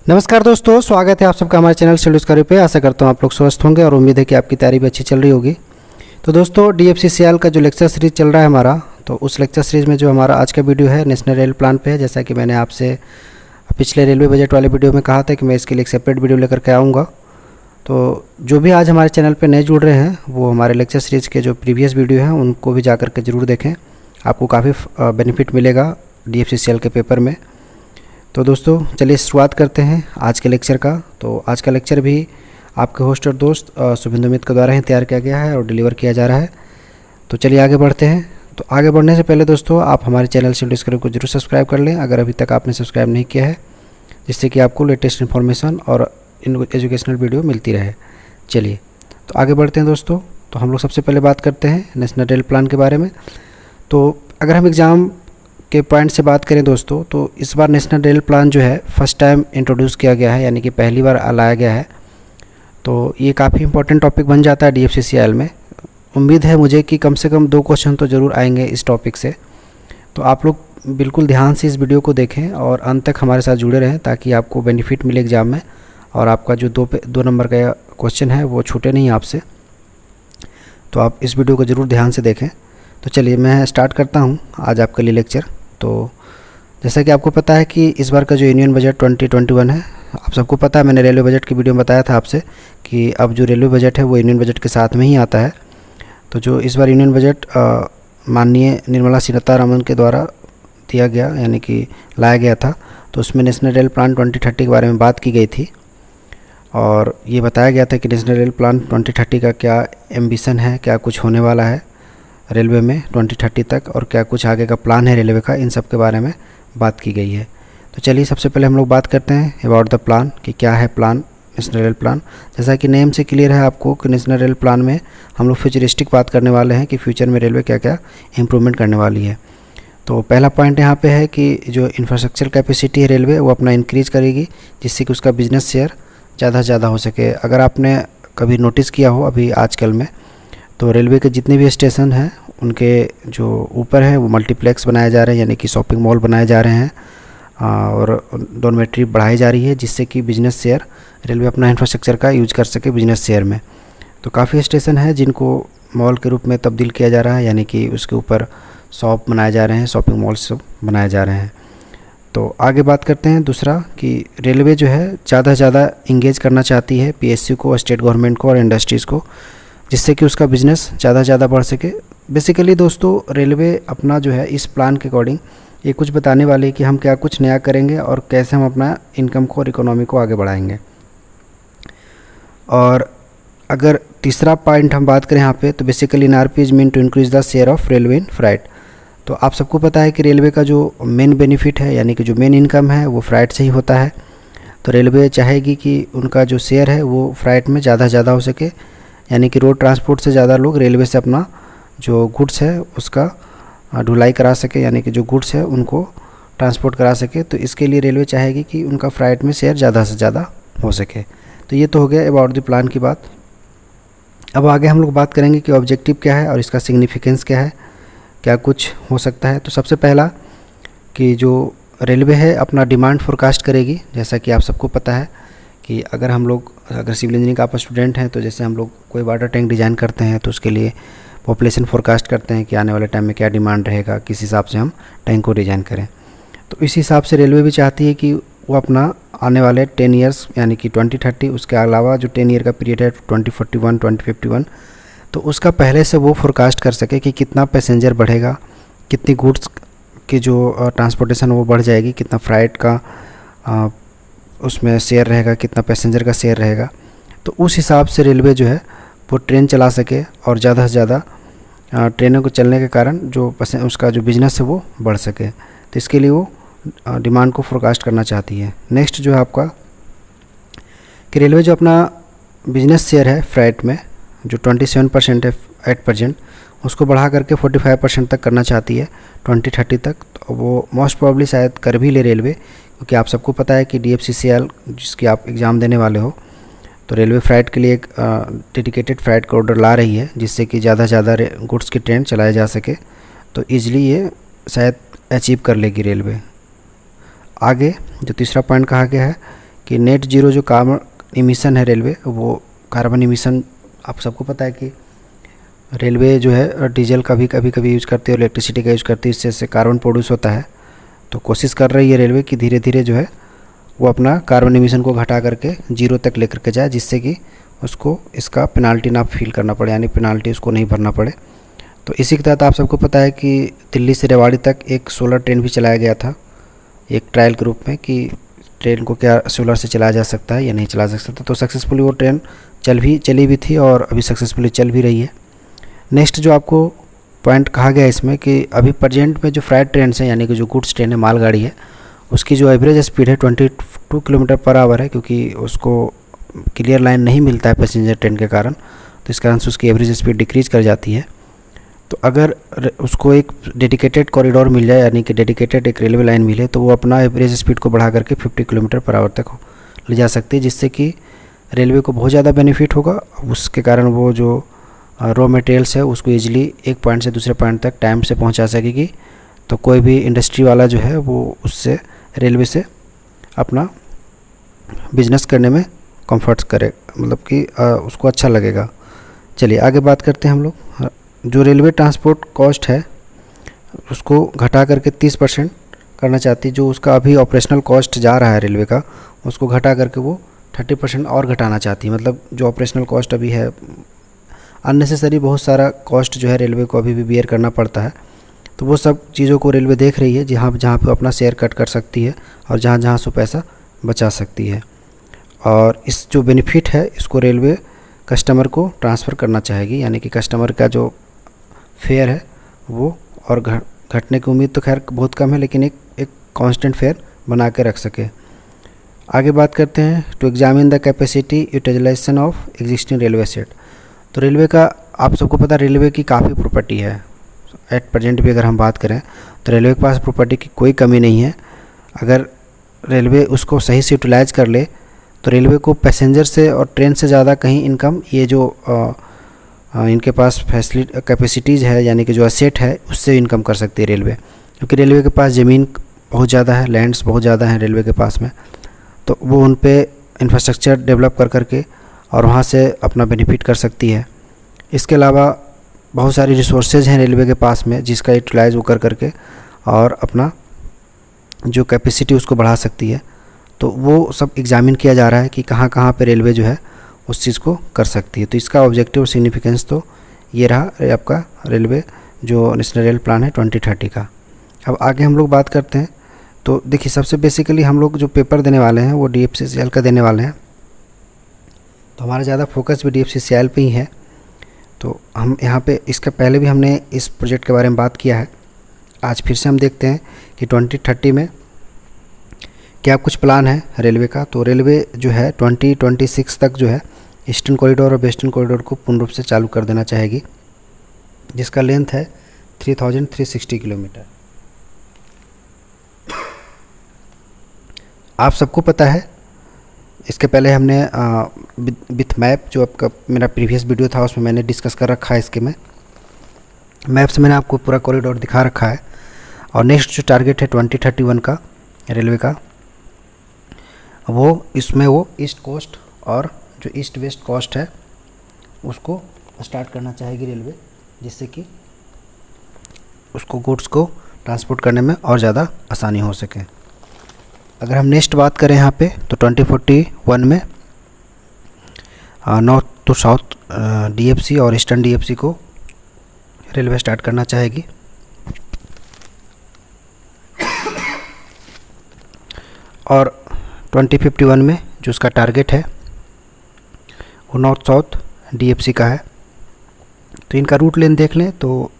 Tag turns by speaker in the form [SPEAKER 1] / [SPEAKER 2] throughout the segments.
[SPEAKER 1] नमस्कार दोस्तों, स्वागत है आप सबका हमारे चैनल स्टडी डिस्कवरी पे। आशा करता हूँ आप लोग स्वस्थ होंगे और उम्मीद है कि आपकी तैयारी भी अच्छी चल रही होगी। तो दोस्तों, DFCCL का जो लेक्चर सीरीज़ चल रहा है हमारा, तो उस लेक्चर सीरीज़ में जो हमारा आज का वीडियो है नेशनल रेल प्लान पे है। जैसा कि मैंने आपसे पिछले रेलवे बजट वाले वीडियो में कहा था कि मैं इसके लिए एक सेपरेट वीडियो लेकर के आऊँगा। तो जो भी आज हमारे चैनल पर नए जुड़ रहे हैं वो हमारे लेक्चर सीरीज़ के जो प्रीवियस वीडियो हैं उनको भी जा कर के ज़रूर देखें, आपको काफ़ी बेनिफिट मिलेगा DFCCL के पेपर में। तो दोस्तों चलिए शुरुआत करते हैं आज के लेक्चर का। तो आज का लेक्चर भी आपके होस्ट और दोस्त शुभेंदु मित्र के द्वारा ही तैयार किया गया है और डिलीवर किया जा रहा है। तो चलिए आगे बढ़ते हैं। तो आगे बढ़ने से पहले दोस्तों आप हमारे चैनल स्टडी डिस्कवरी को जरूर सब्सक्राइब कर लें अगर अभी तक आपने सब्सक्राइब नहीं किया है, जिससे कि आपको लेटेस्ट इन्फॉर्मेशन और एजुकेशनल वीडियो मिलती रहे। चलिए तो आगे बढ़ते हैं दोस्तों। तो हम लोग सबसे पहले बात करते हैं नेशनल रेल प्लान के बारे में। तो अगर हम एग्ज़ाम के पॉइंट से बात करें दोस्तों, तो इस बार नेशनल रेल प्लान जो है फर्स्ट टाइम इंट्रोड्यूस किया गया है, यानी कि पहली बार लाया गया है। तो ये काफ़ी इंपॉर्टेंट टॉपिक बन जाता है DFCCL में। उम्मीद है मुझे कि कम से कम 2 क्वेश्चन तो ज़रूर आएंगे इस टॉपिक से। तो आप लोग बिल्कुल ध्यान से इस वीडियो को देखें और अंत तक हमारे साथ जुड़े रहें ताकि आपको बेनिफिट मिले एग्ज़ाम में और आपका जो 2 नंबर का क्वेश्चन है वो छूटे नहीं आपसे। तो आप इस वीडियो को ज़रूर ध्यान से देखें। तो चलिए मैं स्टार्ट करता हूँ आज आपके लिए लेक्चर। तो जैसा कि आपको पता है कि इस बार का जो यूनियन बजट 2021 है, आप सबको पता है, मैंने रेलवे बजट की वीडियो में बताया था आपसे कि अब जो रेलवे बजट है वो यूनियन बजट के साथ में ही आता है। तो जो इस बार यूनियन बजट माननीय निर्मला सीतारमण के द्वारा दिया गया, यानी कि लाया गया था, तो उसमें नेशनल रेल प्लान 2030 के बारे में बात की गई थी और ये बताया गया था कि नेशनल रेल प्लान 2030 का क्या एम्बिशन है, क्या कुछ होने वाला है रेलवे में 2030 तक और क्या कुछ आगे का प्लान है रेलवे का, इन सब के बारे में बात की गई है। तो चलिए सबसे पहले हम लोग बात करते हैं अबाउट द प्लान कि क्या है प्लान, नेशनल रेल प्लान। जैसा कि नेम से क्लियर है आपको कि नेशनल रेल प्लान में हम लोग फ्यूचरिस्टिक बात करने वाले हैं कि फ्यूचर में रेलवे क्या क्या इम्प्रूवमेंट करने वाली है। तो पहला पॉइंट यहाँ पे है कि जो इंफ्रास्ट्रक्चर कैपेसिटी है रेलवे वो अपना इंक्रीज़ करेगी, जिससे कि उसका बिजनेस शेयर ज़्यादा से ज़्यादा हो सके। अगर आपने कभी नोटिस किया हो अभी आजकल में, तो रेलवे के जितने भी स्टेशन हैं उनके जो ऊपर है वो मल्टीप्लेक्स बनाए जा रहे हैं, यानी कि शॉपिंग मॉल बनाए जा रहे हैं और डॉर्मेट्री बढ़ाई जा रही है, जिससे कि बिज़नेस शेयर रेलवे अपना इंफ्रास्ट्रक्चर का यूज कर सके बिज़नेस शेयर में। तो काफ़ी स्टेशन है जिनको मॉल के रूप में तब्दील किया जा रहा है, यानी कि उसके ऊपर शॉप बनाए जा रहे हैं, शॉपिंग मॉल सब बनाए जा रहे हैं। तो आगे बात करते हैं दूसरा कि रेलवे जो है ज़्यादा से ज़्यादा इंगेज करना चाहती है PSU को, स्टेट गवर्नमेंट को और इंडस्ट्रीज़ को, जिससे कि उसका बिज़नेस ज़्यादा से ज़्यादा बढ़ सके। बेसिकली दोस्तों रेलवे अपना जो है इस प्लान के अकॉर्डिंग ये कुछ बताने वाले हैं कि हम क्या कुछ नया करेंगे और कैसे हम अपना इनकम को और इकोनॉमी को आगे बढ़ाएंगे। और अगर तीसरा पॉइंट हम बात करें यहाँ पे, तो basically NRP is mean to increase the share of railway in freight. तो आप सबको पता है कि रेलवे का जो मेन बेनिफिट है, यानी कि जो मेन इनकम है वो फ्राइट से ही होता है। तो रेलवे चाहेगी कि उनका जो शेयर है वो फ्राइट में ज़्यादा से ज़्यादा हो सके, यानी कि रोड ट्रांसपोर्ट से ज़्यादा लोग रेलवे से अपना जो गुड्स है उसका ढुलाई करा सके, यानी कि जो गुड्स है उनको ट्रांसपोर्ट करा सके। तो इसके लिए रेलवे चाहेगी कि उनका फ्राइट में शेयर ज़्यादा से ज़्यादा हो सके। तो ये तो हो गया अबाउट द प्लान की बात। अब आगे हम लोग बात करेंगे कि ऑब्जेक्टिव क्या है और इसका सिग्निफिकेंस क्या है, क्या कुछ हो सकता है। तो सबसे पहला कि जो रेलवे है अपना डिमांड फोरकास्ट करेगी। जैसा कि आप सबको पता है कि अगर सिविल इंजीनियरिंग का आप स्टूडेंट हैं, तो जैसे हम लोग कोई वाटर टैंक डिज़ाइन करते हैं तो उसके लिए पॉपुलेशन फोरकास्ट करते हैं कि आने वाले टाइम में क्या डिमांड रहेगा, किस हिसाब से हम टैंक को डिज़ाइन करें। तो इस हिसाब से रेलवे भी चाहती है कि वो अपना आने वाले 10 ईयर्स, यानी कि 2030, उसके अलावा जो 10 ईयर का पीरियड है 2041, 2051, तो उसका पहले से वो फोरकास्ट कर सके कि कितना पैसेंजर बढ़ेगा, कितनी गुड्स की जो ट्रांसपोर्टेशन वो बढ़ जाएगी, कितना फ्राइट का उसमें शेयर रहेगा, कितना पैसेंजर का शेयर रहेगा। तो उस हिसाब से रेलवे जो है वो ट्रेन चला सके और ज़्यादा से ज़्यादा ट्रेनों को चलने के कारण जो उसका जो बिज़नेस है वो बढ़ सके। तो इसके लिए वो डिमांड को फोरकास्ट करना चाहती है। नेक्स्ट जो है आपका कि रेलवे जो अपना बिज़नेस शेयर है फ्राइट में जो 27% है एट प्रेजेंट, उसको बढ़ा करके 45% तक करना चाहती है 2030 तक। तो वो मोस्ट प्रॉब्ली शायद कर भी ले रेलवे, क्योंकि आप सबको पता है कि DFCCL जिसकी आप एग्ज़ाम देने वाले हो, तो रेलवे फ्राइट के लिए एक डेडिकेटेड फ्राइट का ऑर्डर ला रही है, जिससे कि ज़्यादा से ज़्यादा गुड्स की ट्रेन चलाए जा सके। तो ईज़िली ये शायद अचीव कर लेगी रेलवे। आगे जो तीसरा पॉइंट कहा गया है कि नेट ज़ीरो जो कार्बन इमिशन है रेलवे, वो कार्बन इमिशन आप सबको पता है कि रेलवे जो है डीजल का भी कभी यूज़ करती है और इलेक्ट्रिसिटी का यूज़ करती है, इससे कार्बन प्रोड्यूस होता है। तो कोशिश कर रही है रेलवे कि धीरे धीरे जो है वो अपना कार्बन इमिशन को घटा करके जीरो तक लेकर के जाए, जिससे कि उसको इसका पेनाल्टी ना फील करना पड़े, यानी पेनाल्टी उसको नहीं भरना पड़े। तो इसी के तहत आप सबको पता है कि दिल्ली से रेवाड़ी तक एक सोलर ट्रेन भी चलाया गया था, एक ट्रायल के रूप में, कि ट्रेन को क्या सोलर से चलाया जा सकता है या नहीं चला जा सकता। तो सक्सेसफुली वो ट्रेन चली भी थी और अभी सक्सेसफुली चल भी रही है। नेक्स्ट जो आपको पॉइंट कहा गया है इसमें कि अभी प्रेजेंट में जो फ्राइट ट्रेन है, यानी कि जो गुड्स ट्रेन है, मालगाड़ी है, उसकी जो एवरेज स्पीड है 22 किलोमीटर पर आवर है, क्योंकि उसको क्लियर लाइन नहीं मिलता है पैसेंजर ट्रेन के कारण, तो इस कारण से उसकी एवरेज स्पीड डिक्रीज़ कर जाती है। तो अगर उसको एक डेडिकेटेड कॉरिडोर मिल जाए, यानी कि डेडिकेटेड एक रेलवे लाइन मिले, तो वो अपना एवरेज स्पीड को बढ़ा करके 50 किलोमीटर पर आवर तक ले जा सकती है, जिससे कि रेलवे को बहुत ज़्यादा बेनिफिट होगा। उसके कारण वो जो रॉ मटेरियल्स है उसको ईजिली एक पॉइंट से दूसरे पॉइंट तक टाइम से पहुंचा सकेगी। तो कोई भी इंडस्ट्री वाला जो है वो उससे रेलवे से अपना बिजनेस करने में कंफर्ट करे, मतलब कि उसको अच्छा लगेगा। चलिए आगे बात करते हैं हम लोग। जो रेलवे ट्रांसपोर्ट कॉस्ट है उसको घटा करके 30% करना चाहती है। जो उसका अभी ऑपरेशनल कॉस्ट जा रहा है रेलवे का, उसको घटा करके वो 30% और घटाना चाहती है। मतलब जो ऑपरेशनल कॉस्ट अभी है, अननेसेसरी बहुत सारा कॉस्ट जो है रेलवे को अभी भी बियर करना पड़ता है। तो वो सब चीज़ों को रेलवे देख रही है, जहाँ पे अपना शेयर कट कर सकती है और जहाँ से पैसा बचा सकती है। और इस जो बेनिफिट है इसको रेलवे कस्टमर को ट्रांसफ़र करना चाहेगी, यानी कि कस्टमर का जो फेयर है वो और घटने की उम्मीद तो खैर बहुत कम है, लेकिन एक कांस्टेंट फेयर बना के रख सके। आगे बात करते हैं to examine the capacity utilisation of existing railway set. तो रेलवे का आप सबको पता, रेलवे की काफ़ी प्रॉपर्टी है। एट प्रेजेंट भी अगर हम बात करें तो रेलवे के पास प्रॉपर्टी की कोई कमी नहीं है। अगर रेलवे उसको सही से यूटिलाइज कर ले तो रेलवे को पैसेंजर से और ट्रेन से ज़्यादा कहीं इनकम, ये जो इनके पास फैसिलिटी कैपेसिटीज़ है, यानी कि जो एसेट है, उससे इनकम कर सकती है रेलवे। क्योंकि रेलवे के पास ज़मीन बहुत ज़्यादा है, लैंड्स बहुत ज़्यादा हैं रेलवे के पास में, तो वो उन पे इंफ्रास्ट्रक्चर डेवलप कर करके और वहाँ से अपना बेनिफिट कर सकती है। इसके अलावा बहुत सारी रिसोर्सेज हैं रेलवे के पास में, जिसका यूटिलाइज वो कर करके और अपना जो कैपेसिटी उसको बढ़ा सकती है। तो वो सब एग्जामिन किया जा रहा है कि कहाँ कहाँ पे रेलवे जो है उस चीज़ को कर सकती है। तो इसका ऑब्जेक्टिव और सिग्निफिकेंस तो ये रहा आपका रेलवे जो नेशनल रेल प्लान है 2030 का। अब आगे हम लोग बात करते हैं। तो देखिए, सबसे बेसिकली हम लोग जो पेपर देने वाले हैं वो DFCCIL का देने वाले हैं, तो हमारा ज़्यादा फोकस भी DFCCIL पे ही है। तो हम यहाँ पे इसका पहले भी हमने इस प्रोजेक्ट के बारे में बात किया है। आज फिर से हम देखते हैं कि 2030 में क्या कुछ प्लान है रेलवे का। तो रेलवे जो है 2026 तक जो है ईस्टर्न कॉरिडोर और वेस्टर्न कॉरिडोर को पूर्ण रूप से चालू कर देना चाहेगी, जिसका लेंथ है 3360 किलोमीटर। आप सबको पता है, इसके पहले हमने विथ मैप, जो आपका मेरा प्रीवियस वीडियो था उसमें मैंने डिस्कस कर रखा है। इसके में मैप से मैंने आपको पूरा कॉरिडोर दिखा रखा है। और नेक्स्ट जो टारगेट है 2031 का रेलवे का, वो इसमें वो ईस्ट कोस्ट और जो ईस्ट वेस्ट कोस्ट है उसको स्टार्ट करना चाहेगी रेलवे, जिससे कि उसको गुड्स को ट्रांसपोर्ट करने में और ज़्यादा आसानी हो सके। अगर हम नेक्स्ट बात करें यहाँ पे, तो 2041 में नॉर्थ टू साउथ DFC और ईस्टर्न DFC को रेलवे स्टार्ट करना चाहेगी। और 2051 में जो उसका टारगेट है वो नॉर्थ साउथ DFC का है। तो इनका रूट लेन देख लें तो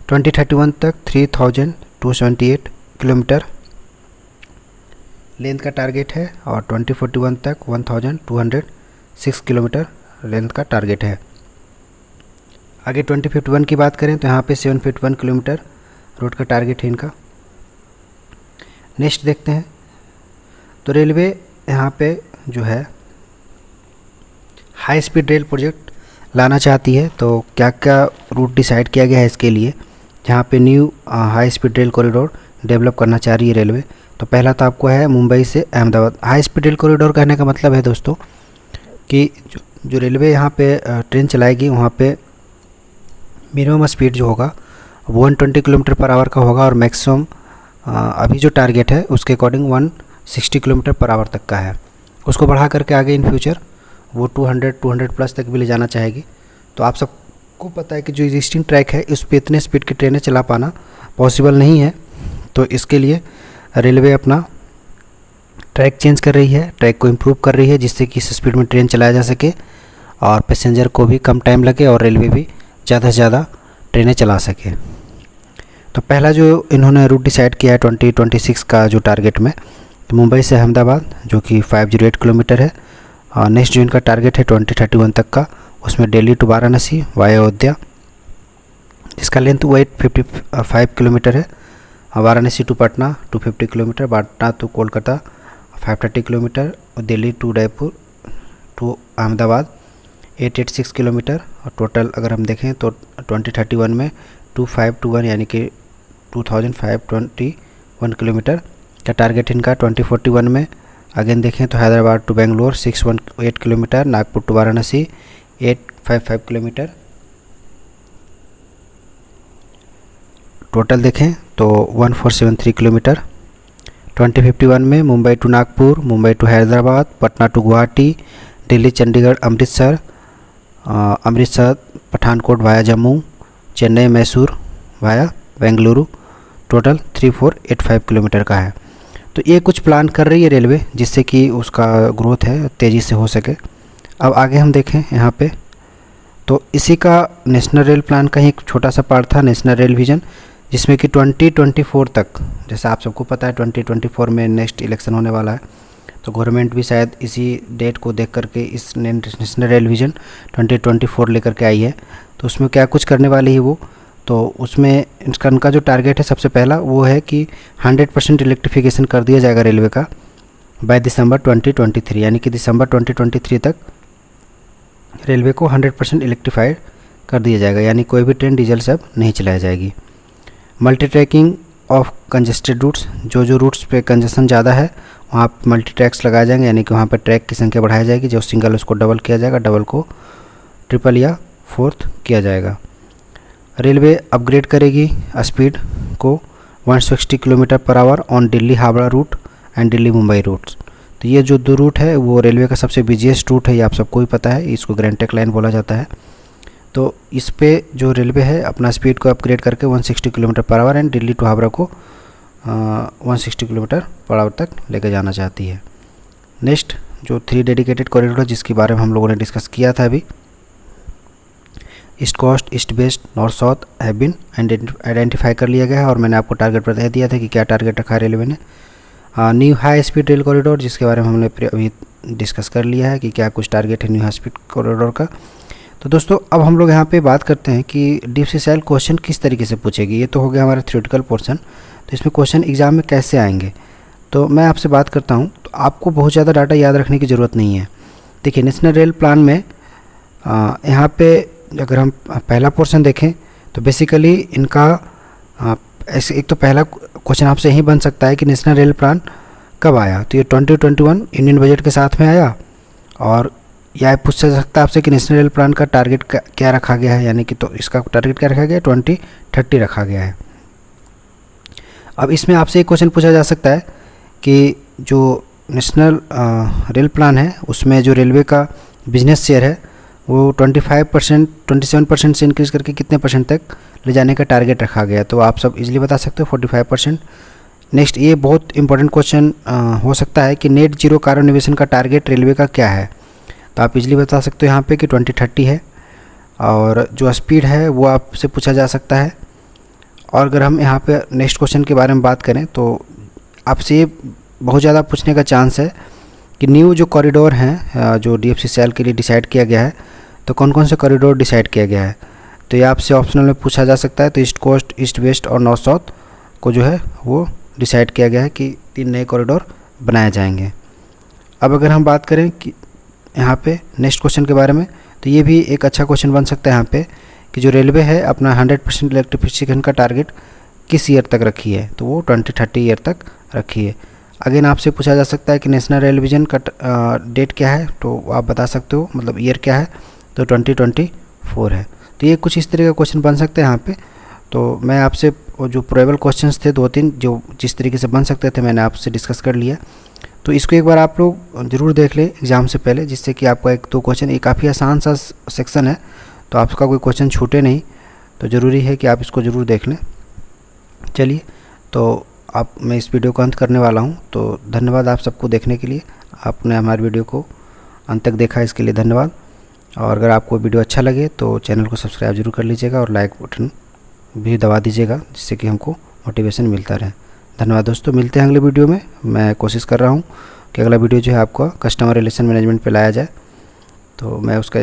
[SPEAKER 1] 2031 तक 3278 किलोमीटर लेंथ का टारगेट है और 2041 तक 1206 किलोमीटर लेंथ का टारगेट है। आगे 2051 की बात करें तो यहाँ पे 751 किलोमीटर रोड का टारगेट है इनका। नेक्स्ट देखते हैं। तो रेलवे यहाँ पे जो है हाई स्पीड रेल प्रोजेक्ट लाना चाहती है। तो क्या क्या रूट डिसाइड किया गया है इसके लिए, जहाँ पे new high speed rail corridor develop करना चाह रही है रेलवे। तो पहला तो आपको है मुंबई से Ahmedabad. High speed rail corridor कहने का मतलब है दोस्तों कि जो रेलवे यहाँ पे ट्रेन चलाएगी वहाँ पे मिनिमम स्पीड जो होगा 120 किलोमीटर पर आवर का होगा और मैक्सिमम अभी जो टारगेट है उसके अकॉर्डिंग 160 किलोमीटर पर आवर तक का है। उसको बढ़ा करके आगे इन फ्यूचर वो 200 प्लस तक भी ले जाना चाहेगी। तो आप सबको पता है कि जो एग्जिस्टिंग ट्रैक है उस पर इतने स्पीड की ट्रेनें चला पाना पॉसिबल नहीं है। तो इसके लिए रेलवे अपना ट्रैक चेंज कर रही है, ट्रैक को इम्प्रूव कर रही है जिससे कि इस स्पीड में ट्रेन चलाया जा सके और पैसेंजर को भी कम टाइम लगे और रेलवे भी ज़्यादा से ज़्यादा ट्रेनें चला सके। तो पहला जो इन्होंने रूट डिसाइड किया है 2026 का जो टारगेट में, तो मुंबई से अहमदाबाद जो कि 508 किलोमीटर है। और नेक्स्ट जो इनका टारगेट है 2031 तक का, उसमें दिल्ली टू वाराणसी वाया अयोध्या जिसका लेंथ 855 किलोमीटर है। Varanasi to Patna 250 kilometre, Patna to Kolkata 530 kilometre और Delhi to Udaipur to Ahmedabad 886 kilometre. और टोटल अगर हम देखें तो 2031 में 2521 यानी कि 2521 किलोमीटर का टारगेट इनका। 2041 में अगेन देखें तो Hyderabad to Bangalore 618 kilometre, Nagpur to Varanasi 855 kilometre. Total देखें तो 1473 किलोमीटर। 2051 में Mumbai to Nagpur, Mumbai to Hyderabad, Patna to Guwahati, Delhi Chandigarh Amritsar, Amritsar Pathankot via Jammu, Chennai Mysore via Bengaluru, total 3485 kilometre का है। तो ये कुछ प्लान कर रही है रेलवे जिससे कि उसका ग्रोथ है तेज़ी से हो सके। अब आगे हम देखें यहाँ पे तो इसी का नेशनल रेल प्लान का ही एक छोटा सा पार्ट था, नेशनल रेल विजन, जिसमें कि 2024 तक, जैसे आप सबको पता है 2024 में नेक्स्ट इलेक्शन होने वाला है, तो गवर्नमेंट भी शायद इसी डेट को देख करके इस नेशनल रेल विजन 2024 लेकर के आई है। तो उसमें क्या कुछ करने वाली है वो, तो उसमें इनका जो टारगेट है सबसे पहला वो है कि 100% इलेक्ट्रिफिकेशन कर दिया जाएगा रेलवे का बाय दिसंबर 2023, यानी कि दिसंबर 2023 तक रेलवे को 100% इलेक्ट्रीफाइड कर दिया जाएगा, यानी कोई भी ट्रेन डीजल से अब नहीं चलाई जाएगी। Multi tracking of congested routes, जो रूट्स पे कंजेशन ज़्यादा है वहाँ पर मल्टी ट्रैक्स लगाए जाएंगे, यानी कि वहाँ पर ट्रैक की संख्या बढ़ाई जाएगी। जो सिंगल उसको डबल किया जाएगा, डबल को ट्रिपल या फोर्थ किया जाएगा। रेलवे अपग्रेड करेगी स्पीड को 160 kilometre per hour on Delhi Howrah route and Delhi Mumbai routes. तो ये जो दो रूट है वो रेलवे का सबसे बिजीएस्ट रूट है, ये आप सबको ही पता है, इसको ग्रैंड ट्रैक लाइन बोला जाता है। तो इस पे जो रेलवे है अपना स्पीड को अपग्रेड करके 160 kilometre per hour and Delhi to Howrah को 160 किलोमीटर पर आवर तक लेकर जाना चाहती है। नेक्स्ट जो 3 डेडिकेटेड कॉरिडोर जिसके बारे में हम लोगों ने डिस्कस किया था अभी, east coast, east west, north south have been identify कर लिया गया है और मैंने आपको टारगेट बता दिया था कि क्या टारगेट रखा है रेलवे ने। New high speed rail corridor जिसके बारे में हमने अभी डिस्कस कर लिया है कि क्या कुछ टारगेट है न्यू हाई स्पीड कॉरिडोर का। तो दोस्तों अब हम लोग यहाँ पे बात करते हैं कि DFCCIL क्वेश्चन किस तरीके से पूछेगी। ये तो हो गया हमारा थ्योरेटिकल पोर्शन, तो इसमें क्वेश्चन एग्जाम में कैसे आएंगे तो मैं आपसे बात करता हूँ। तो आपको बहुत ज़्यादा डाटा याद रखने की ज़रूरत नहीं है। देखिए नेशनल रेल प्लान में यहाँ पे अगर हम पहला पोर्शन देखें तो बेसिकली इनका ऐसे एक तो पहला क्वेश्चन आपसे यही बन सकता है कि नेशनल रेल प्लान कब आया। तो ये 2021 इंडियन बजट के साथ में आया, और यह पूछ सकता है आपसे कि नेशनल रेल प्लान का टारगेट क्या रखा गया है, यानी कि तो इसका टारगेट क्या रखा गया है 2030 रखा गया है। अब इसमें आपसे एक क्वेश्चन पूछा जा सकता है कि जो नेशनल रेल प्लान है उसमें जो रेलवे का बिजनेस शेयर है वो 27% से इंक्रीज़ करके कितने परसेंट तक ले जाने का टारगेट रखा गया है। तो आप सब इजीली बता सकते हो 45%। नेक्स्ट ये बहुत इंपॉर्टेंट क्वेश्चन हो सकता है कि नेट जीरो कार्बन एमिशन का टारगेट रेलवे का क्या है। तो आप इजीली बता सकते हो यहाँ पे कि 2030 है, और जो स्पीड है वो आपसे पूछा जा सकता है। और अगर हम यहाँ पे नेक्स्ट क्वेश्चन के बारे में बात करें तो आपसे ये बहुत ज़्यादा पूछने का चांस है कि न्यू जो कॉरिडोर हैं जो DFCCIL के लिए डिसाइड किया गया है, तो कौन कौन से कॉरिडोर डिसाइड किया गया है। तो ये आपसे ऑप्शनल में पूछा जा सकता है। तो ईस्ट कोस्ट, ईस्ट वेस्ट और नॉर्थ साउथ को जो है वो डिसाइड किया गया है कि 3 नए कॉरिडोर बनाए जाएंगे। अब अगर हम बात करें कि यहाँ पे नेक्स्ट क्वेश्चन के बारे में, तो ये भी एक अच्छा क्वेश्चन बन सकता है यहाँ पे कि जो रेलवे है अपना 100% इलेक्ट्रिफिकेशन का टारगेट किस ईयर तक रखी है। तो वो 2030 ईयर तक रखी है। अगेन आपसे पूछा जा सकता है कि नेशनल टेलीविज़न का डेट क्या है, तो आप बता सकते हो, मतलब ईयर क्या है, तो 2024 है। तो ये कुछ इस तरह का क्वेश्चन बन सकते हैं यहाँ पे। तो मैं आपसे जो प्रोबेबल क्वेश्चंस थे 2-3 जो जिस तरीके से बन सकते थे मैंने आपसे डिस्कस कर लिया। तो इसको एक बार आप लोग ज़रूर देख लें एग्ज़ाम से पहले, जिससे कि आपका 1-2 क्वेश्चन, ये काफ़ी आसान सा सेक्शन है, तो आपका कोई क्वेश्चन छूटे नहीं। तो ज़रूरी है कि आप इसको ज़रूर देख लें। चलिए, तो मैं इस वीडियो को अंत करने वाला हूँ। तो धन्यवाद आप सबको देखने के लिए। आपने हमारे वीडियो को अंत तक देखा, इसके लिए धन्यवाद। और अगर आपको वीडियो अच्छा लगे तो चैनल को सब्सक्राइब जरूर कर लीजिएगा और लाइक बटन भी दबा दीजिएगा, जिससे कि हमको मोटिवेशन मिलता रहे। धन्यवाद दोस्तों, मिलते हैं अगले वीडियो में। मैं कोशिश कर रहा हूँ कि अगला वीडियो जो है आपका कस्टमर रिलेशन मैनेजमेंट पे लाया जाए। तो मैं उसका